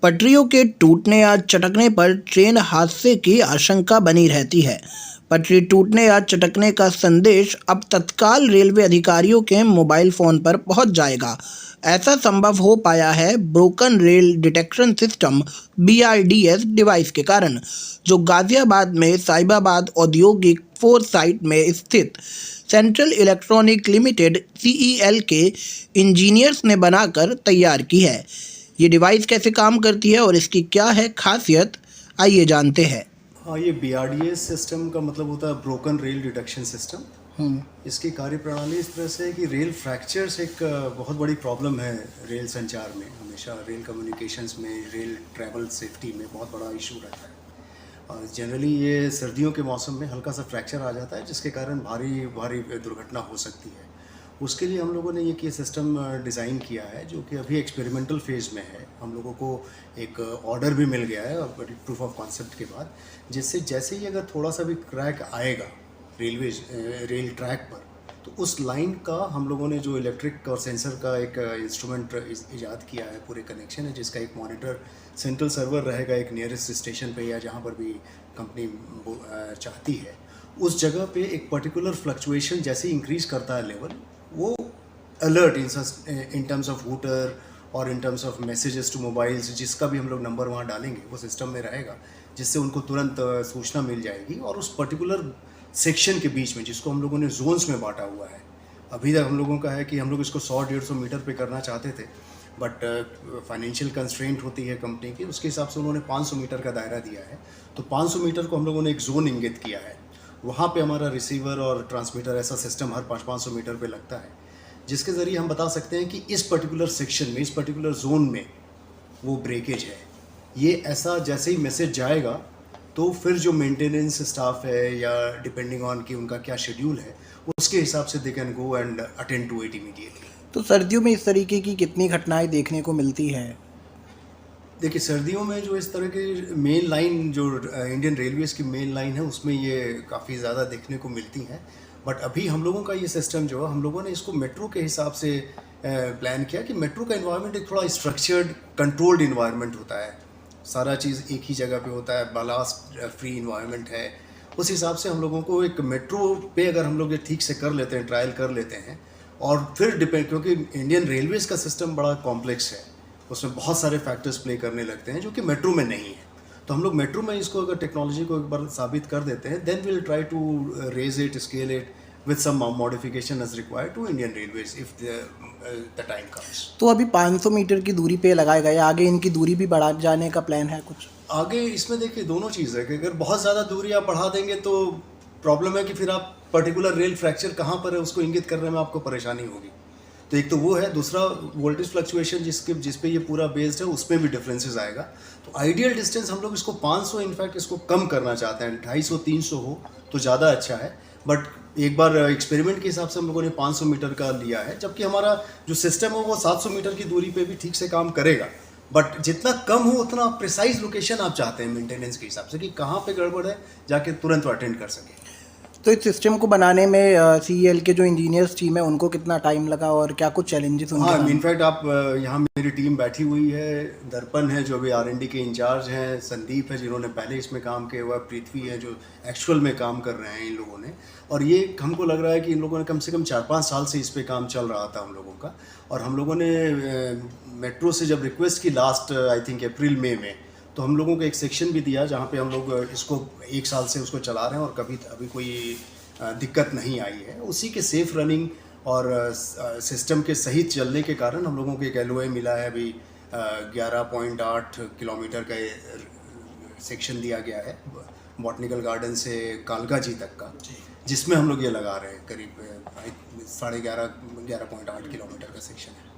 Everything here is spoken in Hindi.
पटरियों के टूटने या चटकने पर ट्रेन हादसे की आशंका बनी रहती है। पटरी टूटने या चटकने का संदेश अब तत्काल रेलवे अधिकारियों के मोबाइल फ़ोन पर पहुंच जाएगा। ऐसा संभव हो पाया है broken rail detection system BRDS device के कारण, जो गाज़ियाबाद में साहिबाबाद औद्योगिक 4 साइट में स्थित सेंट्रल इलेक्ट्रॉनिक लिमिटेड CEL के इंजीनियर्स ने बनाकर तैयार की है। ये डिवाइस कैसे काम करती है और इसकी क्या है खासियत, आइए जानते हैं। हाँ, ये BRDS सिस्टम का मतलब होता है ब्रोकन रेल डिटेक्शन सिस्टम। इसकी कार्यप्रणाली इस तरह से है कि रेल फ्रैक्चर्स एक बहुत बड़ी प्रॉब्लम है रेल संचार में। हमेशा रेल कम्युनिकेशंस में, रेल ट्रैवल सेफ्टी में बहुत बड़ा इशू रहता है। और जनरली ये सर्दियों के मौसम में हल्का सा फ्रैक्चर आ जाता है, जिसके कारण भारी भारी दुर्घटना हो सकती है। उसके लिए हम लोगों ने ये सिस्टम डिज़ाइन किया है, जो कि अभी एक्सपेरिमेंटल फेज़ में है। हम लोगों को एक ऑर्डर भी मिल गया है प्रूफ ऑफ कॉन्सेप्ट के बाद, जिससे जैसे ही अगर थोड़ा सा भी क्रैक आएगा रेल ट्रैक पर, तो उस लाइन का हम लोगों ने जो इलेक्ट्रिक और सेंसर का एक इंस्ट्रूमेंट ईजाद किया है, पूरे कनेक्शन है, जिसका एक मॉनिटर सेंट्रल सर्वर रहेगा एक नियरेस्ट स्टेशन पे या जहाँ पर भी कंपनी चाहती है। उस जगह पे एक पर्टिकुलर फ्लक्चुएशन जैसे ही इंक्रीज करता है लेवल, वो alert in terms of hooter और in terms of messages to mobiles, जिसका भी हम लोग नंबर वहाँ डालेंगे वो सिस्टम में रहेगा, जिससे उनको तुरंत सूचना मिल जाएगी। और उस पर्टिकुलर सेक्शन के बीच में, जिसको हम लोगों ने जोन्स में बांटा हुआ है, अभी तक हम लोगों का है कि हम लोग इसको 100-150 मीटर पे करना चाहते थे, बट फाइनेंशियल कंस्ट्रेंट होती है कंपनी की, उसके हिसाब से उन्होंने 500 मीटर का दायरा दिया है। तो 500 मीटर को हम लोगों ने एक जोन इंगित किया है। वहाँ पे हमारा रिसीवर और ट्रांसमीटर ऐसा सिस्टम हर 500 मीटर पे लगता है, जिसके ज़रिए हम बता सकते हैं कि इस पर्टिकुलर सेक्शन में, इस पर्टिकुलर जोन में वो ब्रेकेज है। ये ऐसा जैसे ही मैसेज जाएगा, तो फिर जो मेंटेनेंस स्टाफ है या डिपेंडिंग ऑन कि उनका क्या शेड्यूल है, उसके हिसाब से they can go and attend to it immediately. तो सर्दियों में इस तरीके की कितनी घटनाएं देखने को मिलती है? देखिए, सर्दियों में जो इस तरह की मेन लाइन, जो इंडियन रेलवेज़ की मेन लाइन है, उसमें ये काफ़ी ज़्यादा देखने को मिलती हैं। बट अभी हम लोगों का ये सिस्टम जो है, हम लोगों ने इसको मेट्रो के हिसाब से प्लान किया कि मेट्रो का इन्वायरमेंट एक थोड़ा स्ट्रक्चर्ड, कंट्रोल्ड इन्वायरमेंट होता है। सारा चीज़ एक ही जगह पे होता है, ब्लास्ट फ्री इन्वायरमेंट है। उस हिसाब से हम लोगों को एक मेट्रो पे अगर हम लोग ये ठीक से कर लेते हैं, ट्रायल कर लेते हैं, और फिर डिपेंड, क्योंकि इंडियन रेलवेज़ का सिस्टम बड़ा कॉम्प्लेक्स है, उसमें बहुत सारे फैक्टर्स प्ले करने लगते हैं जो कि मेट्रो में नहीं है। तो हम लोग मेट्रो में इसको अगर टेक्नोलॉजी को एक बार साबित कर देते हैं, then will try to raise it, scale it with some modification as required to Indian railways if the time comes. तो अभी 500 मीटर की दूरी पे लगाया गया, आगे इनकी दूरी भी बढ़ा जाने का प्लान है कुछ? आगे इसमें देखिए दोनों चीज़ है कि अगर बहुत ज़्यादा दूरी आप बढ़ा देंगे तो प्रॉब्लम है कि फिर आप पर्टिकुलर रेल फ्रैक्चर कहाँ पर है उसको इंगित करने में आपको परेशानी होगी। तो एक तो वो है, दूसरा वोल्टेज फ्लक्चुएशन जिस पे ये पूरा बेस्ड है, उसमें भी डिफरेंसेस आएगा। तो आइडियल डिस्टेंस हम लोग इसको 500, इनफैक्ट इसको कम करना चाहते हैं, 250-300 हो तो ज़्यादा अच्छा है। बट एक बार एक्सपेरिमेंट के हिसाब से हम लोगों ने 500 मीटर का लिया है, जबकि हमारा जो सिस्टम है वो 700 मीटर की दूरी पे भी ठीक से काम करेगा। बट जितना कम हो उतना प्रिसाइज लोकेशन आप चाहते हैं मेंटेनेंस के हिसाब से, कि कहाँ पे गड़बड़ है, जाके तुरंत अटेंड कर सके। तो इस सिस्टम को बनाने में CEL के जो इंजीनियर्स टीम है उनको कितना टाइम लगा और क्या कुछ चैलेंजेस उनके? हाँ, इनफैक्ट आप यहाँ मेरी टीम बैठी हुई है। दर्पण है जो अभी R&D के इंचार्ज हैं, संदीप है जिन्होंने पहले इसमें काम किया हुआ, पृथ्वी है जो एक्चुअल में काम कर रहे हैं इन लोगों ने। और ये हमको लग रहा है कि इन लोगों ने कम से कम 4-5 साल से इस पे काम चल रहा था हम लोगों का। और हम लोगों ने मेट्रो से जब रिक्वेस्ट की लास्ट आई थिंक अप्रैल-मई में, तो हम लोगों को एक सेक्शन भी दिया जहाँ पे हम लोग इसको 1 साल से उसको चला रहे हैं और अभी कोई दिक्कत नहीं आई है। उसी के सेफ रनिंग और सिस्टम के सही चलने के कारण हम लोगों को एक LOA मिला है। अभी 11.8 किलोमीटर का सेक्शन दिया गया है बॉटनिकल गार्डन से कालका जी तक का, जिसमें हम लोग ये लगा रहे हैं करीब 11.5 किलोमीटर का सेक्शन है।